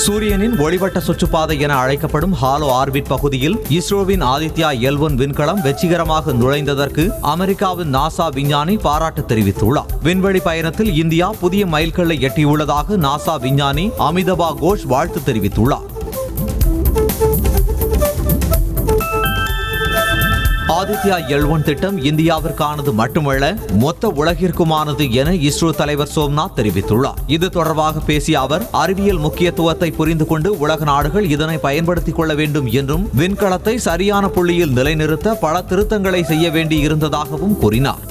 சூரியனின் ஒளிவட்ட சுற்றுப்பாதை என அழைக்கப்படும் ஹாலோ ஆர்பிட் பகுதியில் இஸ்ரோவின் ஆதித்யா L1 விண்கலம் வெற்றிகரமாக நுழைந்ததற்கு அமெரிக்காவின் நாசா விஞ்ஞானி பாராட்டு தெரிவித்துள்ளார். விண்வெளி பயணத்தில் இந்தியா புதிய மைல்கல்லை எட்டியுள்ளதாக நாசா விஞ்ஞானி அமிதபா கோஷ் வாழ்த்து தெரிவித்துள்ளார். ஆதித்யா L1 திட்டம் இந்தியாவிற்கானது மட்டுமல்ல, மொத்த உலகிற்குமானது என இஸ்ரோ தலைவர் சோம்நாத் தெரிவித்துள்ளார். இது தொடர்பாக பேசிய அவர், அறிவியல் முக்கியத்துவத்தை புரிந்து கொண்டு உலக நாடுகள் இதனை பயன்படுத்திக் கொள்ள வேண்டும் என்றும், விண்கலத்தை சரியான புள்ளியில் நிலைநிறுத்த பல திருத்தங்களை செய்ய வேண்டியிருந்ததாகவும் கூறினார்.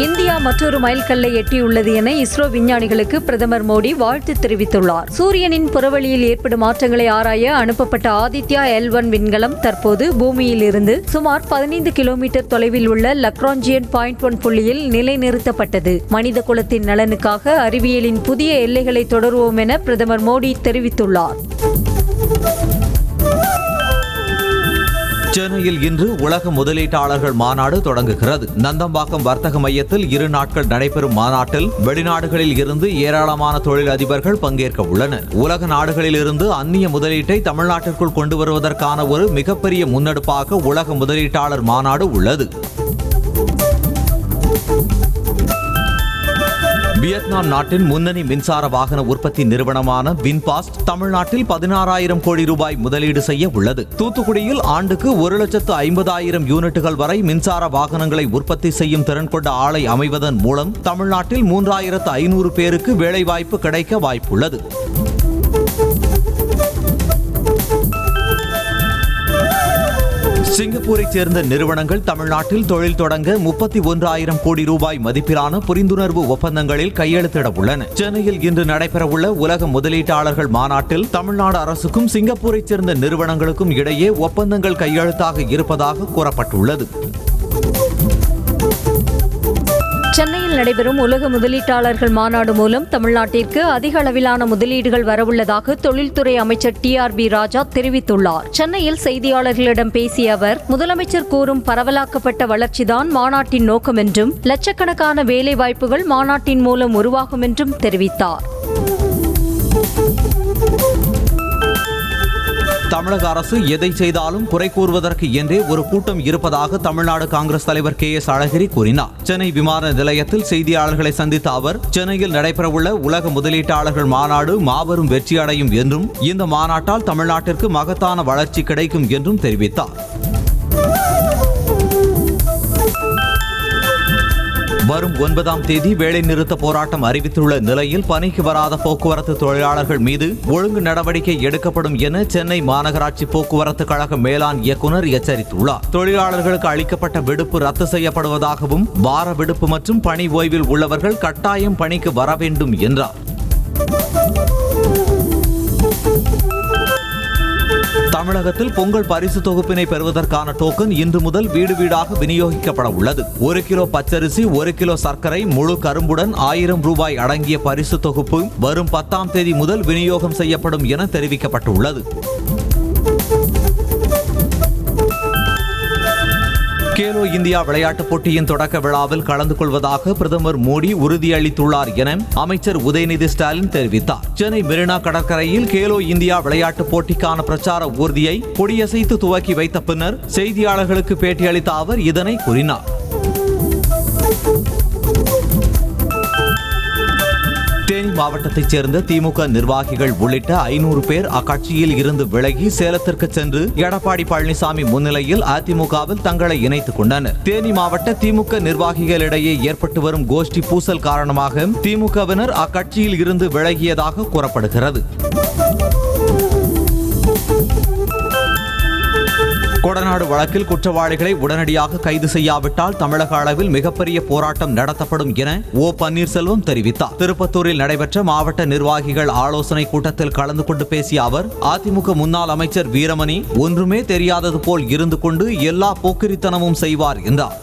இந்தியா மற்றொரு மைல்கல்லை எட்டியுள்ளது என இஸ்ரோ விஞ்ஞானிகளுக்கு பிரதமர் மோடி வாழ்த்து தெரிவித்துள்ளார். சூரியனின் புறவெளியில் ஏற்படும் மாற்றங்களை ஆராய அனுப்பப்பட்ட ஆதித்யா L1 விண்கலம் தற்போது பூமியில் இருந்து சுமார் 15 கிலோமீட்டர் தொலைவில் உள்ள லக்ராஞ்சியன் பாயிண்ட் 1 புள்ளியில் நிலைநிறுத்தப்பட்டது. மனித குலத்தின் நலனுக்காக அறிவியலின் புதிய எல்லைகளை தொடருவோம் என பிரதமர் மோடி தெரிவித்துள்ளார். சென்னையில் இன்று உலக முதலீட்டாளர்கள் மாநாடு தொடங்குகிறது. நந்தம்பாக்கம் வர்த்தக மையத்தில் 2 நாட்கள் நடைபெறும் மாநாட்டில் வெளிநாடுகளில் இருந்து ஏராளமான தொழில் அதிபர்கள் பங்கேற்க உள்ளனர். உலக நாடுகளில் இருந்து அந்நிய முதலீட்டை தமிழ்நாட்டிற்குள் கொண்டு வருவதற்கான ஒரு மிகப்பெரிய முன்னெடுப்பாக உலக முதலீட்டாளர் மாநாடு உள்ளது. வியட்நாம் நாட்டின் முன்னணி மின்சார வாகன உற்பத்தி நிறுவனமான வின்பாஸ்ட் தமிழ்நாட்டில் 16,000 கோடி ரூபாய் முதலீடு செய்ய உள்ளது. தூத்துக்குடியில் ஆண்டுக்கு 1,50,000 யூனிட்டுகள் வரை மின்சார வாகனங்களை உற்பத்தி செய்யும் திறன் கொண்ட ஆலை அமைவதன் மூலம் தமிழ்நாட்டில் 3,500 பேருக்கு வேலைவாய்ப்பு கிடைக்க வாய்ப்புள்ளது. சிங்கப்பூரைச் சேர்ந்த நிறுவனங்கள் தமிழ்நாட்டில் தொழில் தொடங்க 31,000 கோடி ரூபாய் மதிப்பிலான புரிந்துணர்வு ஒப்பந்தங்களில் கையெழுத்திட உள்ளன. சென்னையில் இன்று நடைபெறவுள்ள உலக முதலீட்டாளர்கள் மாநாட்டில் தமிழ்நாடு அரசுக்கும் சிங்கப்பூரைச் சேர்ந்த நிறுவனங்களுக்கும் இடையே ஒப்பந்தங்கள் கையெழுத்தாக இருப்பதாக கூறப்பட்டுள்ளது. சென்னையில் நடைபெறும் உலக முதலீட்டாளர்கள் மாநாடு மூலம் தமிழ்நாட்டிற்கு அதிக அளவிலான முதலீடுகள் வரவுள்ளதாக தொழில்துறை அமைச்சர் TRB ராஜா தெரிவித்துள்ளார். சென்னையில் செய்தியாளர்களிடம் பேசிய அவர், முதலமைச்சர் கூறும் பரவலாக்கப்பட்ட வளர்ச்சிதான் மாநாட்டின் நோக்கம் என்றும், லட்சக்கணக்கான வேலை வாய்ப்புகள் மாநாட்டின் மூலம் உருவாகும் என்றும் தெரிவித்தார். தமிழக அரசு எதை செய்தாலும் குறை கூறுவதற்கு என்றே ஒரு கூட்டம் இருப்பதாக தமிழ்நாடு காங்கிரஸ் தலைவர் KS அழகிரி கூறினார். சென்னை விமான நிலையத்தில் செய்தியாளர்களை சந்தித்த அவர், சென்னையில் நடைபெறவுள்ள உலக முதலீட்டாளர்கள் மாநாடு மாபெரும் வெற்றியடையும் என்றும், இந்த மாநாட்டால் தமிழ்நாட்டிற்கு மகத்தான வளர்ச்சி கிடைக்கும் என்றும் தெரிவித்தார். வரும் 9ஆம் தேதி வேலை நிறுத்த போராட்டம் அறிவித்துள்ள நிலையில் பணிக்கு வராத போக்குவரத்து தொழிலாளர்கள் மீது ஒழுங்கு நடவடிக்கை எடுக்கப்படும் என சென்னை மாநகராட்சி போக்குவரத்து கழக மேலாண் இயக்குநர் எச்சரித்துள்ளார். தொழிலாளர்களுக்கு அளிக்கப்பட்ட விடுப்பு ரத்து செய்யப்படுவதாகவும், வார விடுப்பு மற்றும் பணி ஓய்வில் உள்ளவர்கள் கட்டாயம் பணிக்கு வர வேண்டும் என்றார். தமிழகத்தில் பொங்கல் பரிசு தொகுப்பினை பெறுவதற்கான டோக்கன் இன்று முதல் வீடு வீடாக விநியோகிக்கப்பட உள்ளது. 1 கிலோ பச்சரிசி, 1 கிலோ சர்க்கரை, முழு கரும்புடன் 1000 ரூபாய் அடங்கிய பரிசு தொகுப்பு வரும் 10ஆம் தேதி முதல் விநியோகம் செய்யப்படும் என தெரிவிக்கப்பட்டுள்ளது. கேலோ இந்தியா விளையாட்டுப் போட்டியின் தொடக்க விழாவில் கலந்து கொள்வதாக பிரதமர் மோடி உறுதியளித்துள்ளார் என அமைச்சர் உதயநிதி ஸ்டாலின் தெரிவித்தார். சென்னை மெரினா கடற்கரையில் கேலோ இந்தியா விளையாட்டுப் போட்டிக்கான பிரச்சார ஊர்தியை கொடியசைத்து துவக்கி வைத்த பின்னர் செய்தியாளர்களுக்கு பேட்டியளித்த அவர் இதனை கூறினார். தேனி மாவட்டத்தைச் சேர்ந்த திமுக நிர்வாகிகள் உள்ளிட்ட 500 பேர் அக்கட்சியில் இருந்து விலகி சேலத்திற்கு சென்று எடப்பாடி பழனிசாமி முன்னிலையில் அதிமுகவில் தங்களை இணைத்துக் கொண்டனர். தேனி மாவட்ட திமுக நிர்வாகிகளிடையே ஏற்பட்டு வரும் கோஷ்டி பூசல் காரணமாக திமுகவினர் அக்கட்சியில் இருந்து விலகியதாக கூறப்படுகிறது. கொடநாடு வழக்கில் குற்றவாளிகளை உடனடியாக கைது செய்யாவிட்டால் தமிழக அளவில் மிகப்பெரிய போராட்டம் நடத்தப்படும் என O பன்னீர்செல்வம் தெரிவித்தார். திருப்பத்தூரில் நடைபெற்ற மாவட்ட நிர்வாகிகள் ஆலோசனை கூட்டத்தில் கலந்து கொண்டு பேசிய அவர், அதிமுக முன்னாள் அமைச்சர் வீரமணி ஒன்றுமே தெரியாதது போல் இருந்து கொண்டு எல்லா போக்கிரித்தனமும் செய்வார் என்றார்.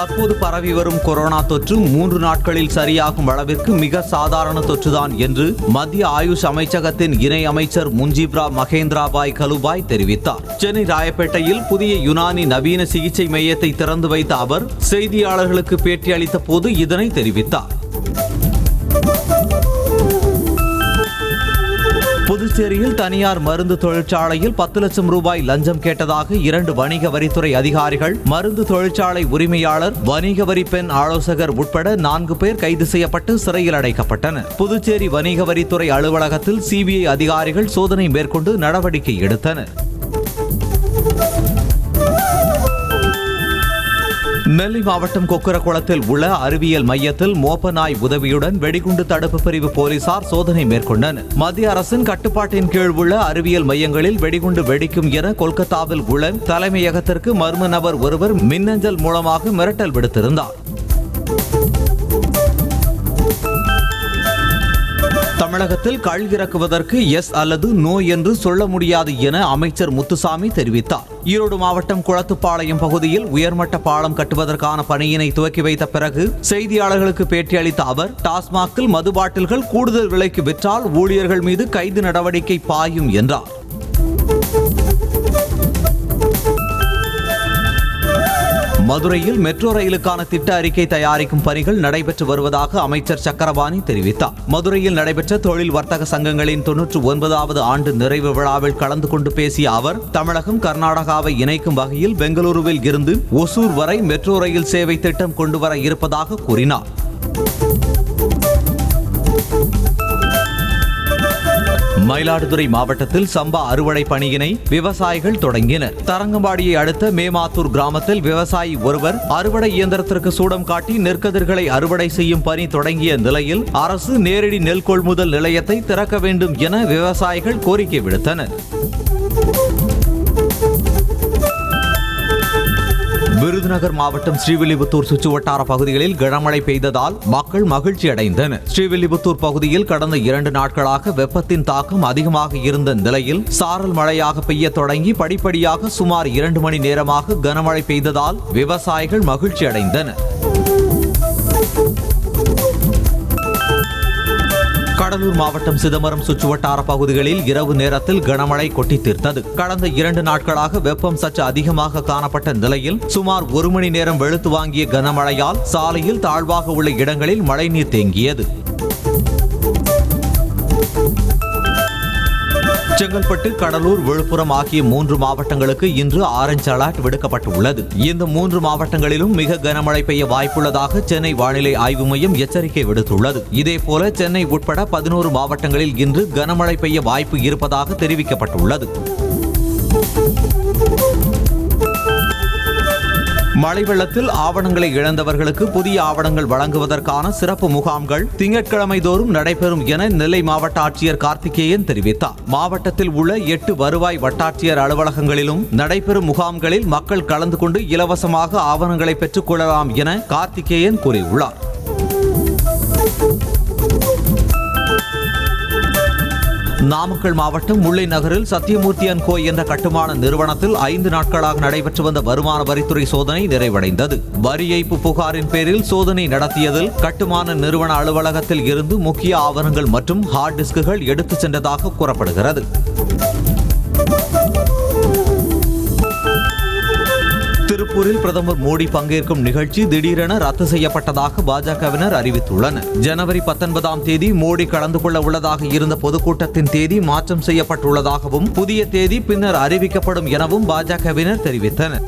தற்போது பரவி வரும் கொரோனா தொற்று 3 நாட்களில் சரியாகும் அளவிற்கு மிக சாதாரண தொற்றுதான் என்று மத்திய ஆயுஷ் அமைச்சகத்தின் இணை அமைச்சர் முன்ஜிப்ரா மகேந்திராபாய் கலுபாய் தெரிவித்தார். சென்னை ராயப்பேட்டையில் புதிய யுனானி நவீன சிகிச்சை மையத்தை திறந்து வைத்த அவர் செய்தியாளர்களுக்கு பேட்டியளித்த போது இதனை தெரிவித்தார். புதுச்சேரியில் தனியார் மருந்து தொழிற்சாலையில் 10 லட்சம் ரூபாய் லஞ்சம் கேட்டதாக 2 வணிக வரித்துறை அதிகாரிகள், மருந்து தொழிற்சாலை உரிமையாளர், வணிக வரி பெண் ஆலோசகர் உட்பட 4 பேர் கைது செய்யப்பட்டு சிறையில் அடைக்கப்பட்டனர். புதுச்சேரி வணிக வரித்துறை அலுவலகத்தில் சிபிஐ அதிகாரிகள் சோதனை மேற்கொண்டு நடவடிக்கை எடுத்தனர். நெல்லை மாவட்டம் கொக்கரகுளத்தில் உள்ள அறிவியல் மையத்தில் மோப்ப நாய் உதவியுடன் வெடிகுண்டு தடுப்பு பிரிவு போலீசார் சோதனை மேற்கொண்டனர். மத்திய அரசின் கட்டுப்பாட்டின் கீழ் உள்ள அறிவியல் மையங்களில் வெடிகுண்டு வெடிக்கும் என கொல்கத்தாவில் உள்ள தலைமையகத்திற்கு மர்ம நபர் ஒருவர் மின்னஞ்சல் மூலமாக மிரட்டல் விடுத்திருந்தார். தமிழகத்தில் கள் இறக்குவதற்கு எஸ் அல்லது நோ என்று சொல்ல முடியாது என அமைச்சர் முத்துசாமி தெரிவித்தார். ஈரோடு மாவட்டம் குளத்துப்பாளையம் பகுதியில் உயர்மட்ட பாலம் கட்டுவதற்கான பணியினை துவக்கி வைத்த பிறகு செய்தியாளர்களுக்கு பேட்டியளித்த அவர், டாஸ்மாகில் மது பாட்டில்கள் கூடுதல் விலைக்கு விற்றால் ஊழியர்கள் மீது கைது நடவடிக்கை பாயும் என்றார். மதுரையில் மெட்ரோ ரயிலுக்கான திட்ட அறிக்கை தயாரிக்கும் பணிகள் நடைபெற்று வருவதாக அமைச்சர் சக்கரபாணி தெரிவித்தார். மதுரையில் நடைபெற்ற தொழில் வர்த்தக சங்கங்களின் 99வது ஆண்டு நிறைவு விழாவில் கலந்து கொண்டு பேசிய அவர், தமிழகம் கர்நாடகாவை இணைக்கும் வகையில் பெங்களூருவில் இருந்து ஒசூர் வரை மெட்ரோ ரயில் சேவை திட்டம் கொண்டுவர இருப்பதாக கூறினார். மயிலாடுதுறை மாவட்டத்தில் சம்பா அறுவடை பணியினை விவசாயிகள் தொடங்கினர். தரங்கம்பாடியை அடுத்த மேமாத்தூர் கிராமத்தில் விவசாயி ஒருவர் அறுவடை இயந்திரத்திற்கு சூடம் காட்டி நெற்கதிர்களை அறுவடை செய்யும் பணி தொடங்கிய நிலையில் அரசு நேரடி நெல் கொள்முதல் நிலையத்தை திறக்க வேண்டும் என விவசாயிகள் கோரிக்கை விடுத்தனர். விருதுநகர் மாவட்டம் ஸ்ரீவில்லிபுத்தூர் சுற்றுவட்டார பகுதிகளில் கனமழை பெய்ததால் மக்கள் மகிழ்ச்சி அடைந்தனர். ஸ்ரீவில்லிபுத்தூர் பகுதியில் கடந்த 2 நாட்களாக வெப்பத்தின் தாக்கம் அதிகமாக இருந்த நிலையில் சாரல் மழையாக பெய்ய தொடங்கி படிப்படியாக சுமார் 2 மணி நேரமாக கனமழை பெய்ததால் விவசாயிகள் மகிழ்ச்சி அடைந்தனர். கடலூர் மாவட்டம் சிதம்பரம் சுற்றுவட்டார பகுதிகளில் இரவு நேரத்தில் கனமழை கொட்டி தீர்த்தது. கடந்த 2 நாட்களாக வெப்பம் சற்று அதிகமாக காணப்பட்ட நிலையில் சுமார் 1 மணி நேரம் வெளுத்து வாங்கிய கனமழையால் சாலையில் தாழ்வாக உள்ள இடங்களில் மழைநீர் தேங்கியது. செங்கல்பட்டு, கடலூர், விழுப்புரம் ஆகிய 3 மாவட்டங்களுக்கு இன்று ஆரஞ்ச் அலர்ட் விடுக்கப்பட்டுள்ளது. இந்த 3 மாவட்டங்களிலும் மிக கனமழை பெய்ய வாய்ப்புள்ளதாக சென்னை வானிலை ஆய்வு மையம் எச்சரிக்கை விடுத்துள்ளது. இதேபோல சென்னை உட்பட 11 மாவட்டங்களில் இன்று கனமழை பெய்ய வாய்ப்பு இருப்பதாக தெரிவிக்கப்பட்டுள்ளது. மழை வெள்ளத்தில் ஆவணங்களை இழந்தவர்களுக்கு புதிய ஆவணங்கள் வழங்குவதற்கான சிறப்பு முகாம்கள் திங்கட்கிழமை தோறும் நடைபெறும் என நெல்லை மாவட்ட ஆட்சியர் கார்த்திகேயன் தெரிவித்தார். மாவட்டத்தில் உள்ள 8 வருவாய் வட்டாட்சியர் அலுவலகங்களிலும் நடைபெறும் முகாம்களில் மக்கள் கலந்து கொண்டு இலவசமாக ஆவணங்களை பெற்றுக் கொள்ளலாம் என கார்த்திகேயன் கூறியுள்ளார். நாமக்கல் மாவட்டம் முல்லை நகரில் சத்தியமூர்த்தி அண்ட் கோ என்ற கட்டுமான நிறுவனத்தில் 5 நாட்களாக நடைபெற்று வந்த வருமான வரித்துறை சோதனை நிறைவடைந்தது. வரி ஏய்ப்பு புகாரின் பேரில் சோதனை நடத்தியதில் கட்டுமான நிறுவன அலுவலகத்தில் இருந்து முக்கிய ஆவணங்கள் மற்றும் ஹார்ட் டிஸ்குகள் எடுத்துச் சென்றதாக கூறப்படுகிறது. திருப்பூரில் பிரதமர் மோடி பங்கேற்கும் நிகழ்ச்சி திடீரென ரத்து செய்யப்பட்டதாக பாஜகவினர் அறிவித்துள்ளனர். ஜனவரி 19ஆம் தேதி மோடி கலந்து கொள்ள உள்ளதாக இருந்த பொதுக்கூட்டத்தின் தேதி மாற்றம் செய்யப்பட்டுள்ளதாகவும் புதிய தேதி பின்னர் அறிவிக்கப்படும் எனவும் பாஜகவினர் தெரிவித்தனர்.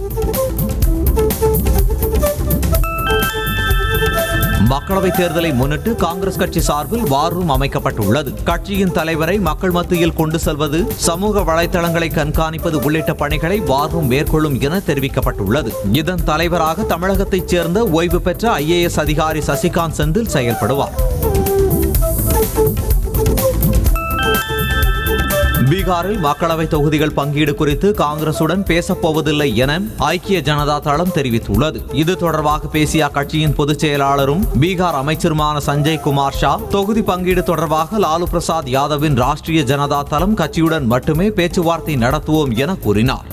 மக்களவைத் தேர்தலை முன்னிட்டு காங்கிரஸ் கட்சி சார்பில் வார் ரூம் அமைக்கப்பட்டுள்ளது. கட்சியின் தலைவரை மக்கள் மத்தியில் கொண்டு செல்வது, சமூக வலைதளங்களை கண்காணிப்பது உள்ளிட்ட பணிகளை வார் ரூம் மேற்கொள்ளும் என தெரிவிக்கப்பட்டுள்ளது. இதன் தலைவராக தமிழகத்தைச் சேர்ந்த ஓய்வு பெற்ற IAS அதிகாரி சசிகாந்த் செந்தில் செயல்படுவார். பீகாரில் மக்களவை தொகுதிகள் பங்கீடு குறித்து காங்கிரசுடன் பேசப்போவதில்லை என ஐக்கிய ஜனதா தளம் தெரிவித்துள்ளது. இது தொடர்பாக பேசிய அக்கட்சியின் பொதுச் செயலாளரும் பீகார் அமைச்சருமான சஞ்சய் குமார் ஷா, தொகுதி பங்கீடு தொடர்பாக லாலு பிரசாத் யாதவின் ராஷ்டிரிய ஜனதா தளம் கட்சியுடன் மட்டுமே பேச்சுவார்த்தை நடத்துவோம் என கூறினார்.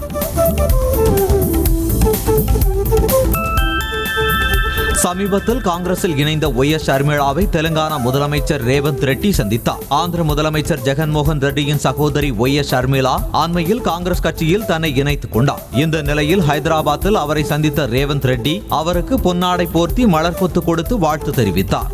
சமீபத்தில் காங்கிரஸில் இணைந்த ஒய்.எஸ். ஷர்மிளாவை தெலுங்கானா முதலமைச்சர் ரேவந்த் ரெட்டி சந்தித்தார். ஆந்திர முதலமைச்சர் ஜெகன்மோகன் ரெட்டியின் சகோதரி ஒய்.எஸ். ஷர்மிளா அண்மையில் காங்கிரஸ் கட்சியில் தன்னை இணைத்துக் கொண்டார். இந்த நிலையில் ஹைதராபாத்தில் அவரை சந்தித்த ரேவந்த் ரெட்டி அவருக்கு பொன்னாடை போர்த்தி மலர் கொத்து கொடுத்து வாழ்த்து தெரிவித்தார்.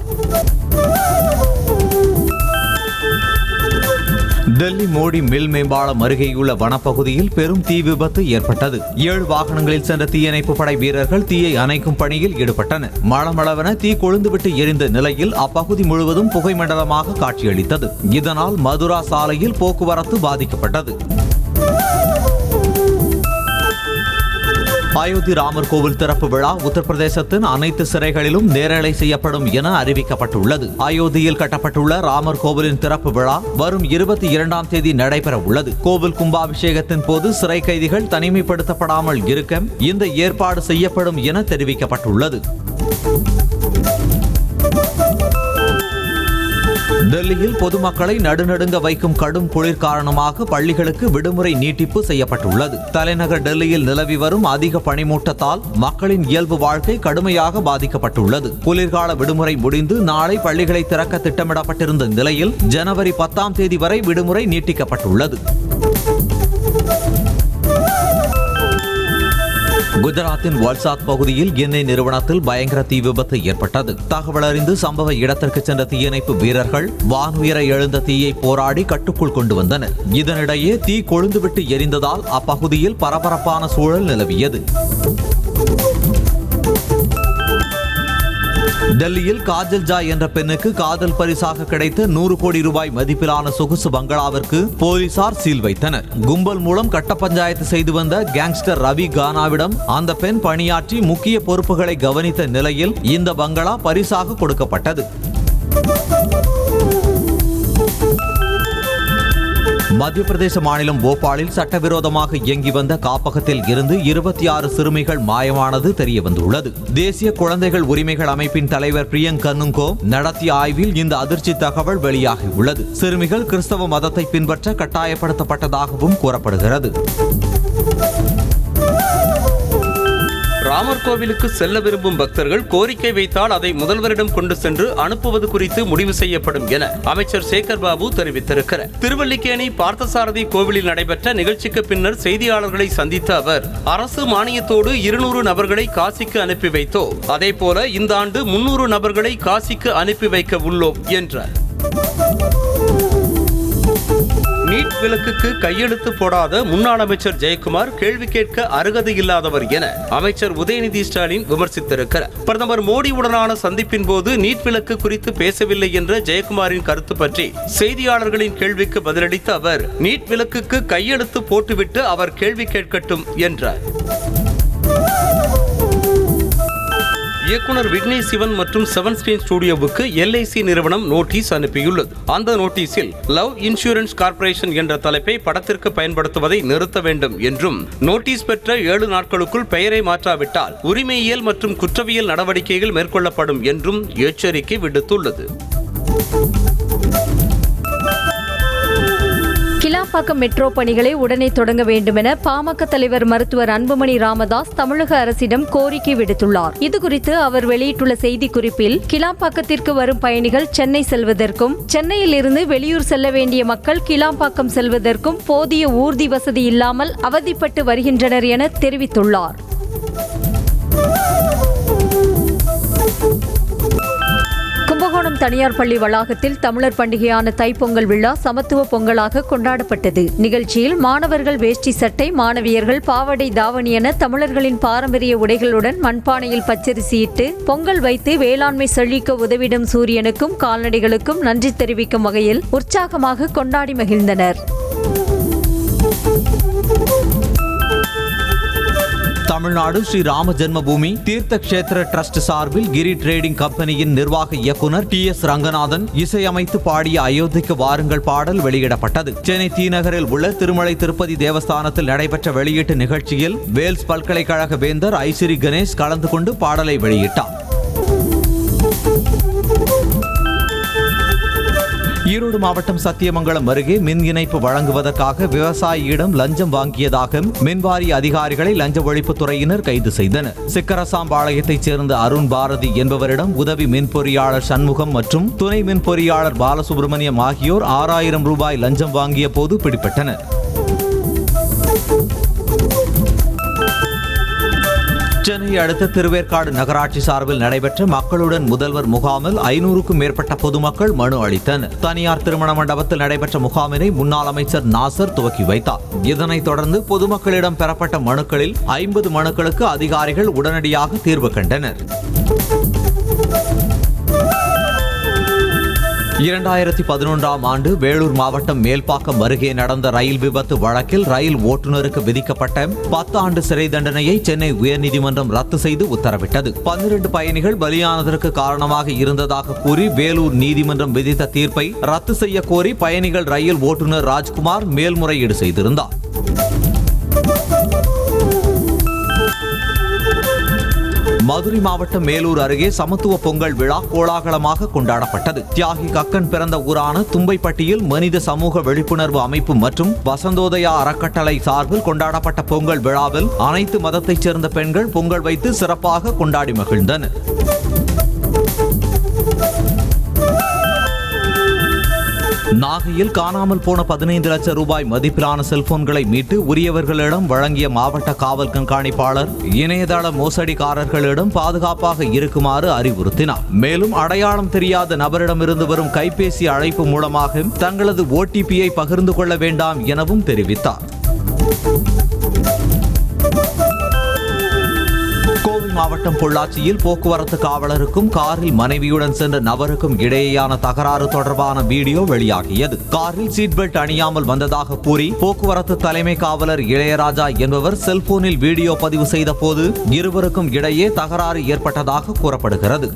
டெல்லி மோடி மில் மேம்பாலம் அருகேயுள்ள வனப்பகுதியில் பெரும் தீ விபத்து ஏற்பட்டது. 7 வாகனங்களில் சென்ற தீயணைப்பு படை வீரர்கள் தீயை அணைக்கும் பணியில் ஈடுபட்டனர். மளமளவென தீ கொழுந்துவிட்டு எரிந்த நிலையில் அப்பகுதி முழுவதும் புகைமண்டலமாக காட்சியளித்தது. இதனால் மதுரா சாலையில் போக்குவரத்து பாதிக்கப்பட்டது. அயோத்தி ராமர் கோவில் திறப்பு விழா உத்தரப்பிரதேசத்தின் அனைத்து சிறைகளிலும் நேரலை செய்யப்படும் என அறிவிக்கப்பட்டுள்ளது. அயோத்தியில் கட்டப்பட்டுள்ள ராமர் கோவிலின் திறப்பு விழா வரும் 22ஆம் தேதி நடைபெற உள்ளது. கோவில் கும்பாபிஷேகத்தின் போது சிறை கைதிகள் தனிமைப்படுத்தப்படாமல் இருக்க இந்த ஏற்பாடு செய்யப்படும் என தெரிவிக்கப்பட்டுள்ளது. டெல்லியில் பொதுமக்களை நடுநடுங்க வைக்கும் கடும் குளிர் காரணமாக பள்ளிகளுக்கு விடுமுறை நீட்டிப்பு செய்யப்பட்டுள்ளது. தலைநகர் டெல்லியில் நிலவி வரும் அதிக பனிமூட்டத்தால் மக்களின் இயல்பு வாழ்க்கை கடுமையாக பாதிக்கப்பட்டுள்ளது. குளிர்கால விடுமுறை முடிந்து நாளை பள்ளிகளை திறக்க திட்டமிடப்பட்டிருந்த நிலையில் ஜனவரி 10ஆம் தேதி வரை விடுமுறை நீட்டிக்கப்பட்டுள்ளது. குஜராத்தின் வல்சாத் பகுதியில் எண்ணெய் நிறுவனத்தில் பயங்கர தீ விபத்து ஏற்பட்டது. தகவல் அறிந்து சம்பவ இடத்திற்கு சென்ற தீயணைப்பு வீரர்கள் வானுயர எழுந்த தீயை போராடி கட்டுக்குள் கொண்டு வந்தனர். இதனிடையே தீ கொழுந்துவிட்டு எரிந்ததால் அப்பகுதியில் பரபரப்பான சூழல் நிலவியது. டெல்லியில் காஜல் ஜா என்ற பெண்ணுக்கு காதல் பரிசாக கிடைத்த 100 கோடி ரூபாய் மதிப்பிலான சொகுசு பங்களாவிற்கு போலீசார் சீல் வைத்தனர். கும்பல் மூலம் கட்ட பஞ்சாயத்து செய்து வந்த கேங்ஸ்டர் ரவி கானாவிடம் அந்த பெண் பணியாற்றி முக்கிய பொறுப்புகளை கவனித்த நிலையில் இந்த பங்களா பரிசாக கொடுக்கப்பட்டது. மத்திய பிரதேச மாநிலம் போபாலில் சட்டவிரோதமாக இயங்கி வந்த காப்பகத்தில் இருந்து 26 சிறுமிகள் மாயமானது தெரியவந்துள்ளது. தேசிய குழந்தைகள் உரிமைகள் அமைப்பின் தலைவர் பிரியங்க் கன்னுங்கோ நடத்திய ஆய்வில் இந்த அதிர்ச்சி தகவல் வெளியாகியுள்ளது. சிறுமிகள் கிறிஸ்தவ மதத்தை பின்பற்ற கட்டாயப்படுத்தப்பட்டதாகவும் கூறப்படுகிறது. ராமர் கோவிலுக்கு செல்ல விரும்பும் பக்தர்கள் கோரிக்கை வைத்தால் அதை முதல்வரிடம் கொண்டு சென்று அனுப்புவது குறித்து முடிவு செய்யப்படும் என அமைச்சர் சேகர் பாபு தெரிவித்திருக்கிறார். திருவல்லிக்கேணி பார்த்தசாரதி கோவிலில் நடைபெற்ற நிகழ்ச்சிக்கு பின்னர் செய்தியாளர்களை சந்தித்த அவர், அரசு மானியத்தோடு 200 நபர்களை காசிக்கு அனுப்பி வைத்தோம், அதே போல இந்த ஆண்டு 300 நபர்களை காசிக்கு அனுப்பி வைக்க உள்ளோம் என்றார். நீட் விலக்குக்கு கையெழுத்து போடாத முன்னாள் அமைச்சர் ஜெயக்குமார் கேள்வி கேட்க அருகதை இல்லாதவர் என அமைச்சர் உதயநிதி ஸ்டாலின் விமர்சித்திருக்கிறார். பிரதமர் மோடியுடனான சந்திப்பின் போது நீட் விலக்கு குறித்து பேசவில்லை என்ற ஜெயக்குமாரின் கருத்து பற்றி செய்தியாளர்களின் கேள்விக்கு பதிலளித்த அவர், நீட் விலக்குக்கு கையெழுத்து போட்டுவிட்டு அவர் கேள்வி கேட்கட்டும் என்றார். இயக்குனர் விக்னேஷ் சிவன் மற்றும் 7 ஸ்கிரீன் ஸ்டுடியோவுக்கு LIC நிறுவனம் நோட்டீஸ் அனுப்பியுள்ளது. அந்த நோட்டீஸில் லவ் இன்சூரன்ஸ் கார்ப்பரேஷன் என்ற தலைப்பை படத்திற்கு பயன்படுத்துவதை நிறுத்த வேண்டும் என்றும், நோட்டீஸ் பெற்ற 7 நாட்களுக்குள் பெயரை மாற்றாவிட்டால் உரிமையியல் மற்றும் குற்றவியல் நடவடிக்கைகள் மேற்கொள்ளப்படும் என்றும் எச்சரிக்கை விடுத்துள்ளது. கிளாம்பாக்கம் மெட்ரோ பணிகளை உடனே தொடங்க வேண்டுமென பாமக தலைவர் மருத்துவர் அன்புமணி ராமதாஸ் தமிழக அரசிடம் கோரிக்கை விடுத்துள்ளார். இதுகுறித்து அவர் வெளியிட்டுள்ள செய்திக்குறிப்பில், கிளாம்பாக்கத்திற்கு வரும் பயணிகள் சென்னை செல்வதற்கும், சென்னையில் இருந்து வெளியூர் செல்ல வேண்டிய மக்கள் கிளாம்பாக்கம் செல்வதற்கும் போதிய ஊர்தி வசதி இல்லாமல் அவதிப்பட்டு வருகின்றனர் என தெரிவித்துள்ளார். கும்பகோணம் தனியார் பள்ளி வளாகத்தில் தமிழர் பண்டிகையான தைப்பொங்கல் விழா சமத்துவ பொங்கலாக கொண்டாடப்பட்டது. நிகழ்ச்சியில் மாணவர்கள் வேஷ்டி சட்டை, மாணவியர்கள் பாவாடை தாவணி என தமிழர்களின் பாரம்பரிய உடைகளுடன் மண்பானையில் பச்சரிசியிட்டு பொங்கல் வைத்து வேளாண்மை செழிக்க உதவிடும் சூரியனுக்கும் கால்நடைகளுக்கும் நன்றி தெரிவிக்கும் வகையில் உற்சாகமாக கொண்டாடி மகிழ்ந்தனர். தமிழ்நாடு ஸ்ரீ ராம ஜென்மபூமி தீர்த்த கஷேத்திர டிரஸ்ட் சார்பில் கிரி டிரேடிங் கம்பெனியின் நிர்வாக இயக்குனர் TS ரங்கநாதன் இசையமைத்து பாடிய அயோத்திக்கு வாருங்கள் பாடல் வெளியிடப்பட்டது. சென்னை தீநகரில் உள்ள திருமலை திருப்பதி தேவஸ்தானத்தில் நடைபெற்ற வெளியீட்டு நிகழ்ச்சியில் வேல்ஸ் பல்கலைக்கழக வேந்தர் ஐசிரி கணேஷ் கலந்து கொண்டு பாடலை வெளியிட்டார். ஈரோடு மாவட்டம் சத்தியமங்கலம் அருகே மின் இணைப்பு வழங்குவதற்காக விவசாயியிடம் லஞ்சம் வாங்கியதாக மின்வாரிய அதிகாரிகளை லஞ்ச ஒழிப்புத்துறையினர் கைது செய்தனர். சிக்கரசாம்பாளையத்தைச் சேர்ந்த அருண் பாரதி என்பவரிடம் உதவி மின் பொறியாளர் சண்முகம் மற்றும் துணை மின் பொறியாளர் பாலசுப்ரமணியம் ஆகியோர் 6000 ரூபாய் லஞ்சம் வாங்கிய போது பிடிபட்டனர். சென்னை அடுத்த திருவேற்காடு நகராட்சி சார்பில் நடைபெற்ற மக்களுடன் முதல்வர் முகாமில் 500க்கும் மேற்பட்ட பொதுமக்கள் மனு அளித்தனர். தனியார் திருமண மண்டபத்தில் நடைபெற்ற முகாமினை முன்னாள் அமைச்சர் நாசர் துவக்கி வைத்தார். இதனைத் தொடர்ந்து பொதுமக்களிடம் பெறப்பட்ட மனுக்களில் 50 மனுக்களுக்கு அதிகாரிகள் உடனடியாக தீர்வு கண்டனர். 2011ஆம் ஆண்டு வேலூர் மாவட்டம் மேல்பாக்கம் அருகே நடந்த ரயில் விபத்து வழக்கில் ரயில் ஓட்டுநருக்கு விதிக்கப்பட்ட 10 ஆண்டு சிறை தண்டனையை சென்னை உயர்நீதிமன்றம் ரத்து செய்து உத்தரவிட்டது. 12 பயணிகள் பலியானதற்கு காரணமாக இருந்ததாக கூறி வேலூர் நீதிமன்றம் விதித்த தீர்ப்பை ரத்து செய்ய கோரி பயணிகள் ரயில் ஓட்டுநர் ராஜ்குமார் மேல்முறையீடு செய்திருந்தார். மதுரை மாவட்டம் மேலூர் அருகே சமத்துவ பொங்கல் விழா கோலாகலமாக கொண்டாடப்பட்டது. தியாகி கக்கன் பிறந்த ஊரான தும்பைப்பட்டியில் மனித சமூக விழிப்புணர்வு அமைப்பு மற்றும் வசந்தோதயா அறக்கட்டளை சார்பில் கொண்டாடப்பட்ட பொங்கல் விழாவில் அனைத்து மதத்தைச் சேர்ந்த பெண்கள் பொங்கல் வைத்து சிறப்பாக கொண்டாடி மகிழ்ந்தனர். நாகையில் காணாமல் போன 15 லட்சம் ரூபாய் மதிப்பிலான செல்போன்களை மீட்டு உரியவர்களிடம் வழங்கிய மாவட்ட காவல் கண்காணிப்பாளர் இணையதள மோசடிக்காரர்களிடம் பாதுகாப்பாக இருக்குமாறு அறிவுறுத்தினார். மேலும் அடையாளம் தெரியாத நபரிடமிருந்து வரும் கைபேசி அழைப்பு மூலமாக தங்களது OTPயை பகிர்ந்து கொள்ள வேண்டாம் எனவும் தெரிவித்தார். மாவட்டம் பொள்ளாச்சியில் போக்குவரத்து காவலருக்கும் காரில் மனைவியுடன் சென்ற நபருக்கும் இடையேயான தகராறு தொடர்பான வீடியோ வெளியாகியது. காரில் சீட் பெல்ட் அணியாமல் வந்ததாக கூறி போக்குவரத்து தலைமை காவலர் இளையராஜா என்பவர் செல்போனில் வீடியோ பதிவு செய்த போது இருவருக்கும் இடையே தகராறு ஏற்பட்டதாக கூறப்படுகிறது.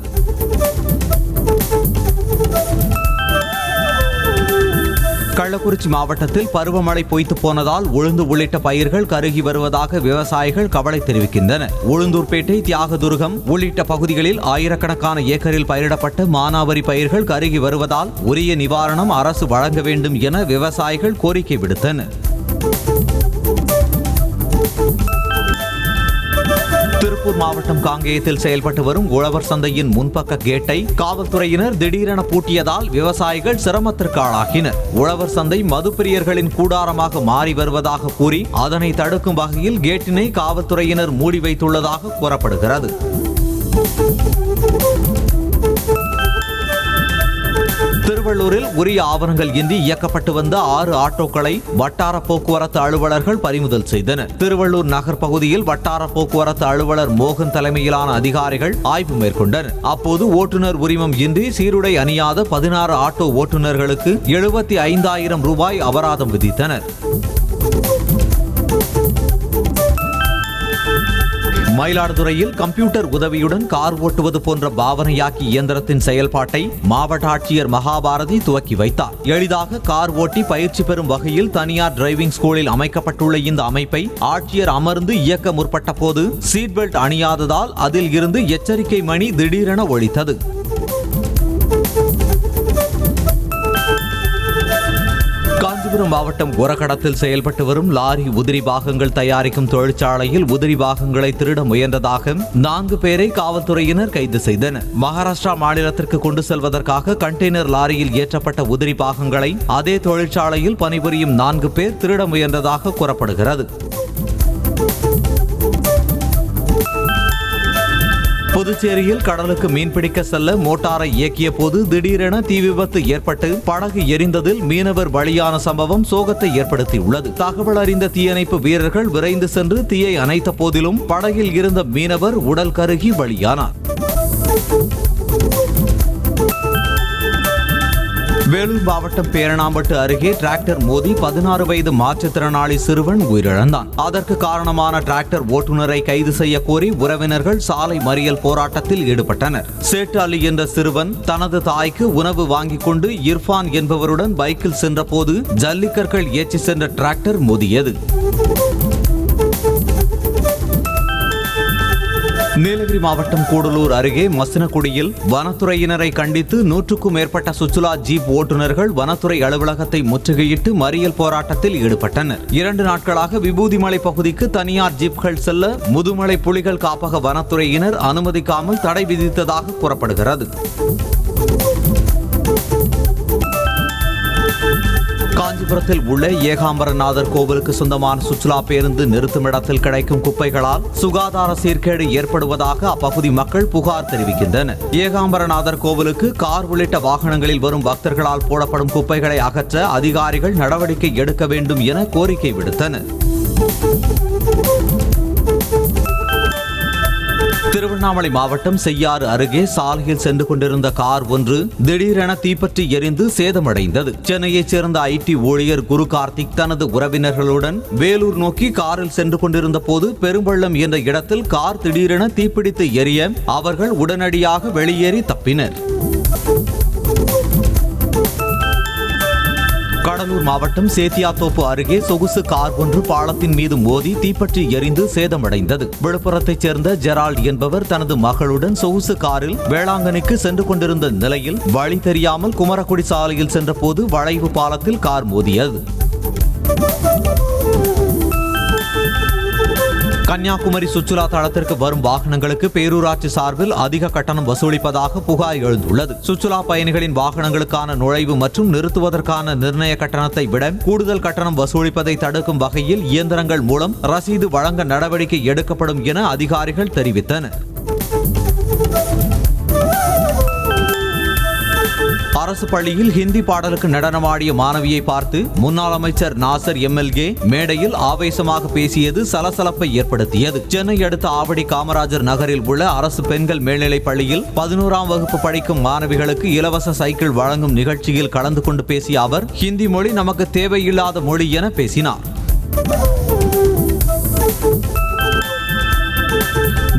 கள்ளக்குறிச்சி மாவட்டத்தில் பருவமழை பொய்த்து போனதால் உளுந்து உள்ளிட்ட பயிர்கள் கருகி வருவதாக விவசாயிகள் கவலை தெரிவிக்கின்றனர். உளுந்தூர்பேட்டை, தியாகதுருகம் உள்ளிட்ட பகுதிகளில் ஆயிரக்கணக்கான ஏக்கரில் பயிரிடப்பட்ட மானாவாரி பயிர்கள் கருகி வருவதால் உரிய நிவாரணம் அரசு வழங்க வேண்டும் என விவசாயிகள் கோரிக்கை விடுத்தனர். திருப்பூர் மாவட்டம் காங்கேயத்தில் செயல்பட்டு வரும் உழவர் சந்தையின் முன்பக்க கேட்டை காவல்துறையினர் திடீரென பூட்டியதால் விவசாயிகள் சிரமத்திற்கு ஆளாகினர். உழவர் சந்தை மதுப்பிரியர்களின் கூடாரமாக மாறி வருவதாக கூறி அதனை தடுக்கும் வகையில் கேட்டினை காவல்துறையினர் மூடி வைத்துள்ளதாக கூறப்படுகிறது. திருவள்ளூரில் உரிய ஆவணங்கள் இன்றி இயக்கப்பட்டு வந்த 6 ஆட்டோக்களை வட்டார போக்குவரத்து அலுவலர்கள் பறிமுதல் செய்தனர். திருவள்ளூர் நகர் பகுதியில் வட்டார போக்குவரத்து அலுவலர் மோகன் தலைமையிலான அதிகாரிகள் ஆய்வு மேற்கொண்டனர். அப்போது ஓட்டுநர் உரிமம் இன்றி சீருடை அணியாத 16 ஆட்டோ ஓட்டுநர்களுக்கு 75,000 ரூபாய் அபராதம் விதித்தனர். மயிலாடுதுறையில் கம்ப்யூட்டர் உதவியுடன் கார் ஓட்டுவது போன்ற பாவனையாக்கி இயந்திரத்தின் செயல்பாட்டை மாவட்ட ஆட்சியர் மகாபாரதி துவக்கி வைத்தார். எளிதாக கார் ஓட்டி பயிற்சி பெறும் வகையில் தனியார் டிரைவிங் ஸ்கூலில் அமைக்கப்பட்டுள்ள இந்த அமைப்பை ஆட்சியர் அமர்ந்து இயக்க முற்பட்ட போது சீட் பெல்ட் அணியாததால் அதில் இருந்து எச்சரிக்கை மணி திடீரென ஒலித்தது. காஞ்சிபுரம் மாவட்டம் ஒரகடத்தில் செயல்பட்டு வரும் லாரி உதிரி பாகங்கள் தயாரிக்கும் தொழிற்சாலையில் உதிரி பாகங்களை திருட முயன்றதாக 4 பேரை காவல்துறையினர் கைது செய்தனர். மகாராஷ்டிரா மாநிலத்திற்கு கொண்டு செல்வதற்காக கண்டெய்னர் லாரியில் ஏற்றப்பட்ட உதிரி பாகங்களை அதே தொழிற்சாலையில் பணிபுரியும் 4 பேர் திருட முயன்றதாக கூறப்படுகிறது. புதுச்சேரியில் கடலுக்கு மீன்பிடிக்க செல்ல மோட்டாரை இயக்கிய போது திடீரென தீ விபத்து ஏற்பட்டு படகு எரிந்ததில் மீனவர் பலியான சம்பவம் சோகத்தை ஏற்படுத்தியுள்ளது. தகவல் அறிந்த தீயணைப்பு வீரர்கள் விரைந்து சென்று தீயை அணைத்த போதிலும் படகில் இருந்த மீனவர் உடல் கருகி பலியானார். வேலூர் மாவட்டம் பேரணாம்பட்டு அருகே டிராக்டர் மோதி 16 வயது மாற்றுத்திறனாளி சிறுவன் உயிரிழந்தான். அதற்கு காரணமான டிராக்டர் ஓட்டுநரை கைது செய்ய கோரி உறவினர்கள் சாலை மறியல் போராட்டத்தில் ஈடுபட்டனர். சேட்டு அலி என்ற சிறுவன் தனது தாய்க்கு உணவு வாங்கிக் கொண்டு இர்பான் என்பவருடன் பைக்கில் சென்றபோது ஜல்லிக்கற்கள் ஏற்றி சென்ற டிராக்டர் மோதியது. நீலகிரி மாவட்டம் கூடலூர் அருகே மசினகுடியில் வனத்துறையினரை கண்டித்து 100க்கும் மேற்பட்ட சுற்றுலா ஜீப் ஓட்டுநர்கள் வனத்துறை அலுவலகத்தை முற்றுகையிட்டு மறியல் போராட்டத்தில் ஈடுபட்டனர். 2 நாட்களாக விபூதிமலை பகுதிக்கு தனியார் ஜீப்கள் செல்ல முதுமலை புலிகள் காப்பக வனத்துறையினர் அனுமதிக்காமல் தடை விதித்ததாக கூறப்படுகிறது. காஞ்சிபுரத்தில் உள்ள ஏகாம்பரநாதர் கோவிலுக்கு சொந்தமான சுற்றுலா பேருந்து நிறுத்துமிடத்தில் கிடைக்கும் குப்பைகளால் சுகாதார சீர்கேடு ஏற்படுவதாக அப்பகுதி மக்கள் புகார் தெரிவிக்கின்றனர். ஏகாம்பரநாதர் கோவிலுக்கு கார் உள்ளிட்ட வாகனங்களில் வரும் பக்தர்களால் போடப்படும் குப்பைகளை அகற்ற அதிகாரிகள் நடவடிக்கை எடுக்க வேண்டும் என கோரிக்கை விடுத்தனர். திருவண்ணாமலை மாவட்டம் செய்யாறு அருகே சாலையில் சென்று கொண்டிருந்த கார் ஒன்று திடீரென தீப்பற்றி எரிந்து சேதமடைந்தது. சென்னையைச் சேர்ந்த ஐடி ஊழியர் குரு கார்த்திக் தனது உறவினர்களுடன் வேலூர் நோக்கி காரில் சென்று கொண்டிருந்த போது பெரும்பள்ளம் என்ற இடத்தில் கார் திடீரென தீப்பிடித்து எரிய அவர்கள் உடனடியாக வெளியேறி தப்பினர். கடலூர் மாவட்டம் சேத்தியாத்தோப்பு அருகே சொகுசு கார் ஒன்று பாலத்தின் மீது மோதி தீப்பற்றி எரிந்து சேதமடைந்தது. விழுப்புரத்தைச் சேர்ந்த ஜெரால்ட் என்பவர் தனது மகளுடன் சொகுசு காரில் வேளாங்கண்ணிக்கு சென்று கொண்டிருந்த நிலையில் வழி தெரியாமல் குமரக்குடி சாலையில் சென்றபோது வளைவு பாலத்தில் கார் மோதியது. கன்னியாகுமரி சுற்றுலா தளத்திற்கு வரும் வாகனங்களுக்கு பேரூராட்சி சார்பில் அதிக கட்டணம் வசூலிப்பதாக புகார் எழுந்துள்ளது. சுற்றுலா பயணிகளின் வாகனங்களுக்கான நுழைவு மற்றும் நிறுத்துவதற்கான நிர்ணய கட்டணத்தை விட கூடுதல் கட்டணம் வசூலிப்பதை தடுக்கும் வகையில் இயந்திரங்கள் மூலம் ரசீது வழங்க நடவடிக்கை எடுக்கப்படும் என அதிகாரிகள் தெரிவித்தனர். அரசு பள்ளியில் ஹிந்தி பாடலுக்கு நடனமாடிய மாணவியை பார்த்து முன்னாள் அமைச்சர் நாசர் எம்எல்ஏ மேடையில் ஆவேசமாக பேசியது சலசலப்பை ஏற்படுத்தியது. சென்னை அடுத்த ஆவடி காமராஜர் நகரில் உள்ள அரசு பெண்கள் மேல்நிலைப் பள்ளியில் 11ஆம் வகுப்பு படிக்கும் மாணவிகளுக்கு இலவச சைக்கிள் வழங்கும் நிகழ்ச்சியில் கலந்து கொண்டு பேசிய அவர் ஹிந்தி மொழி நமக்கு தேவையில்லாத மொழி என பேசினார்.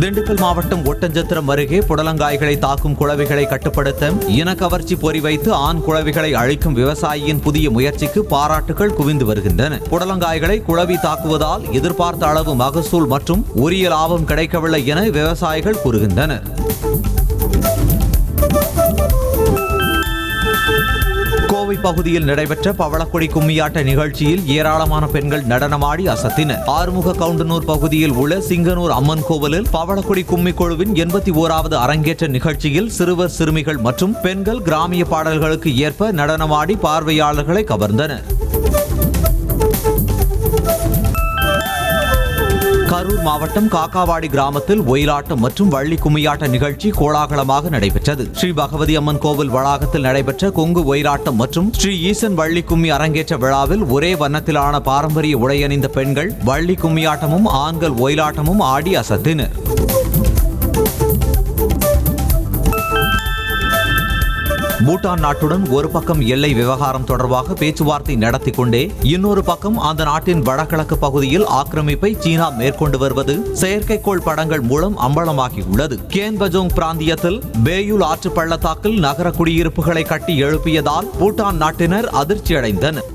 திண்டுக்கல் மாவட்டம் ஒட்டஞ்சத்திரம் அருகே புடலங்காய்களை தாக்கும் குளவிகளை கட்டுப்படுத்த இனக்கவர்ச்சி பொறி வைத்து ஆண் குளவிகளை அழிக்கும் விவசாயியின் புதிய முயற்சிக்கு பாராட்டுகள் குவிந்து வருகின்றன. புடலங்காய்களை குளவி தாக்குவதால் எதிர்பார்த்த அளவு மகசூல் மற்றும் உரிய லாபம் கிடைக்கவில்லை என விவசாயிகள் கூறுகின்றனர். கோவை பகுதியில் நடைபெற்ற பவளக்கொடி கும்மியாட்ட நிகழ்ச்சியில் ஏராளமான பெண்கள் நடனமாடி அசத்தினர். ஆறுமுக கவுண்டனூர் பகுதியில் உள்ள சிங்கனூர் அம்மன் கோவிலில் பவளக்கொடி கும்மி குழுவின் 81வது அரங்கேற்ற நிகழ்ச்சியில் சிறுவர் சிறுமிகள் மற்றும் பெண்கள் கிராமிய பாடல்களுக்கு ஏற்ப நடனமாடி பார்வையாளர்களை கவர்ந்தனர். கரூர் மாவட்டம் காக்காவாடி கிராமத்தில் ஒயிலாட்டம் மற்றும் வள்ளி கும்மியாட்ட நிகழ்ச்சி கோலாகலமாக நடைபெற்றது. ஸ்ரீ பகவதி அம்மன் கோவில் வளாகத்தில் நடைபெற்ற கொங்கு ஒயிலாட்டம் மற்றும் ஸ்ரீ ஈசன் வள்ளி கும்மி அரங்கேற்ற விழாவில் ஒரே வண்ணத்திலான பாரம்பரிய உடையணிந்த பெண்கள் வள்ளி கும்மியாட்டமும் ஆண்கள் ஒயிலாட்டமும் ஆடி அசத்தினர். பூட்டான் நாட்டுடன் ஒரு பக்கம் எல்லை விவகாரம் தொடர்பாக பேச்சுவார்த்தை நடத்தி கொண்டே இன்னொரு பக்கம் அந்த நாட்டின் வடகிழக்கு பகுதியில் ஆக்கிரமிப்பை சீனா மேற்கொண்டு வருவது செயற்கைக்கோள் படங்கள் மூலம் அம்பலமாகியுள்ளது. கேன்பஜோங் பிராந்தியத்தில் பேயுல் ஆற்று பள்ளத்தாக்கில் நகர குடியிருப்புகளை கட்டி எழுப்பியதால் பூட்டான் நாட்டினர் அதிர்ச்சியடைந்தனர்.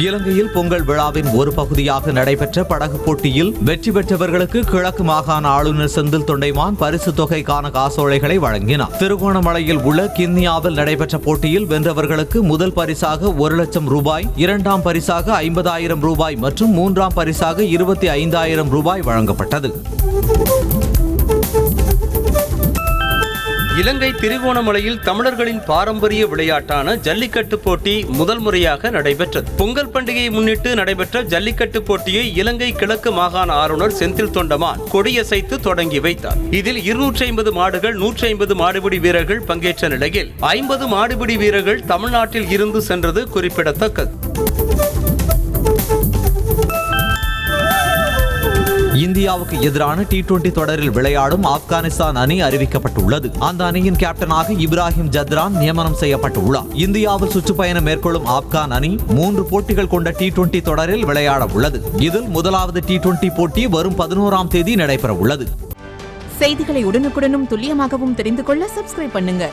இலங்கையில் பொங்கல் விழாவின் ஒரு பகுதியாக நடைபெற்ற படகு போட்டியில் வெற்றி பெற்றவர்களுக்கு கிழக்கு மாகாண ஆளுநர் செந்தில் தொண்டைமான் பரிசு தொகைக்கான காசோலைகளை வழங்கினார். திருகோணமலையில் உள்ள கிண்ணியாவில் நடைபெற்ற போட்டியில் வென்றவர்களுக்கு முதல் பரிசாக 1 லட்சம் ரூபாய், 2ஆம் பரிசாக 50,000 ரூபாய் மற்றும் 3ஆம் பரிசாக 25,000 ரூபாய் வழங்கப்பட்டது. இலங்கை திருகோணமலையில் தமிழர்களின் பாரம்பரிய விளையாட்டான ஜல்லிக்கட்டு போட்டி முதல் முறையாக நடைபெற்றது. பொங்கல் பண்டிகையை முன்னிட்டு நடைபெற்ற ஜல்லிக்கட்டு போட்டியை இலங்கை கிழக்கு மாகாண ஆளுநர் செந்தில் தொண்டமான் கொடியசைத்து தொடங்கி வைத்தார். இதில் 250 மாடுகள், 150 மாடுபிடி வீரர்கள் பங்கேற்ற நிலையில் 50 மாடுபிடி வீரர்கள் தமிழ்நாட்டில் இருந்து சென்றது குறிப்பிடத்தக்கது. இந்தியாவுக்கு எதிரான T20 தொடரில் விளையாடும் ஆப்கானிஸ்தான் அணி அறிவிக்கப்பட்டுள்ளது. அந்த அணியின் கேப்டனாக இப்ராஹிம் ஜத்ரான் நியமனம் செய்யப்பட்டுள்ளார். இந்தியாவில் சுற்றுப்பயணம் மேற்கொள்ளும் ஆப்கான் அணி 3 போட்டிகள் கொண்ட T20 தொடரில் விளையாட உள்ளது. இதில் முதலாவது T20 போட்டி வரும் 11ஆம் தேதி நடைபெற உள்ளது. செய்திகளை உடனுக்குடனும் துல்லியமாகவும் தெரிந்து கொள்ள சப்ஸ்கிரைப் பண்ணுங்க.